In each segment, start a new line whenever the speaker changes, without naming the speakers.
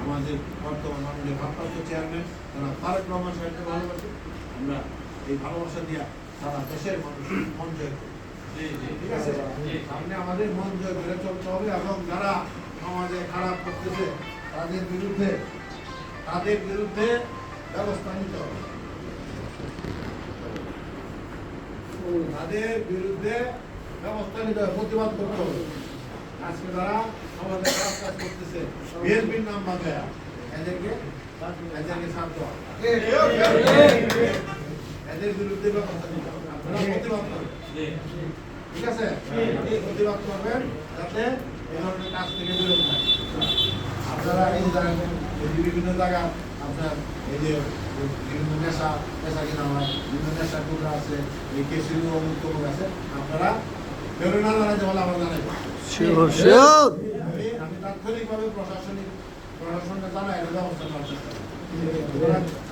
আমাদের বর্তমান মাননীয় ভারপ্রাপ্ত চেয়ারম্যান তারেক রহমান সাহেবকে ভালোবাসি। আমরা এই ভালোবাসা দিয়ে সারা দেশের মানুষের মন জয় করি। ঠিক আছে, সামনে আমাদের মন জয় করে চলতে হবে এবং যারা সমাজে খারাপ করতেছে তাদের বিরুদ্ধে ব্যবস্থা নিতে হবে। তাদের বিরুদ্ধে ব্যবস্থা নিতে হবে, প্রতিবাদ করতে হবে। আজকে যারা সমাজে খারাপ কাজ করতেছে বিএনপির নাম বাঁধে এদেরকে শান্ত এদের বিরুদ্ধে ব্যবস্থা নিতে হবে। আপনারা প্রতিবাদ করবেন, ঠিক আছে? প্রতিবাদ করবেন যাতে এই ধরনের কাজ থেকে বিরত থাকে। আপনারা এই বিভিন্ন জায়গা আপনার এই যে বিভিন্ন নেশা কিনা হয়, বিভিন্ন নেশা টুকরা আছে, এই কেসির মুক্ত আছে, আপনারা বেরোয় না জানাইতে বলে আমার জানাই। আমি তাৎক্ষণিকভাবে প্রশাসনকে জানাই এর ব্যবস্থা করার চেষ্টা করি।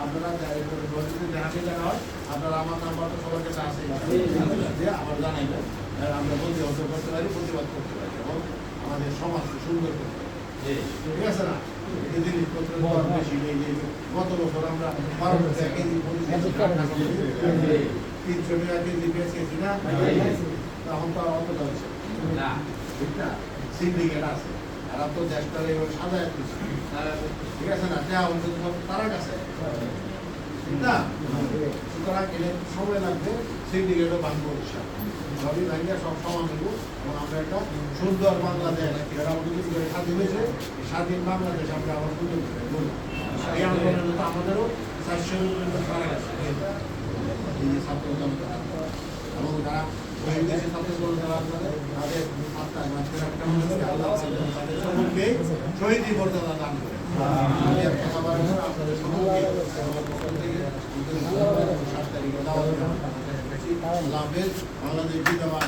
আপনারা দেখা হয় আপনারা আমার নাম্বারটা সবার কাছে আসে আমার জানাইবেন, আমরা প্রতিহত করতে পারি, প্রতিবাদ করতে পারি এবং আমাদের সমাজকে সুন্দর করতে পারি। ঠিক আছে না? এই জিনিসপত্র বেশি নেই। গত বছর আমরা 12 টাকা কেজি 300 টাকা কেজি বেচেছি না, তখন তো আর অতটা হচ্ছে না। ঠিক না? সিন্ডিকেট আছে, এরা তো দেশটারে সাজায় দিচ্ছে, ঠিক আছে না? দেওয়া হচ্ছে তারা কাছে, ঠিক না? সুতরাং এর সময় লাগবে, সিন্ডিকেটও ভাঙবো সবই ভাঙিয়ে সব সমান দেবো এবং আমরা একটা সুন্দর বাংলাদেশ স্বাধীন হয়েছে, স্বাধীন বাংলাদেশ আমরা আবার সুন্দর এই আন্দোলনে তো আমাদেরও 400 মারা গেছে ছাত্র জনতা এবং যারা তাদের আত্মার তাদের সকলকে শহীদ মর্যাদা দান করে আপনাদের সকলকে 7 তারিখে দাওয়াত আল্লাহ হাফেজ। বাংলাদেশ জিন্দাবাদ।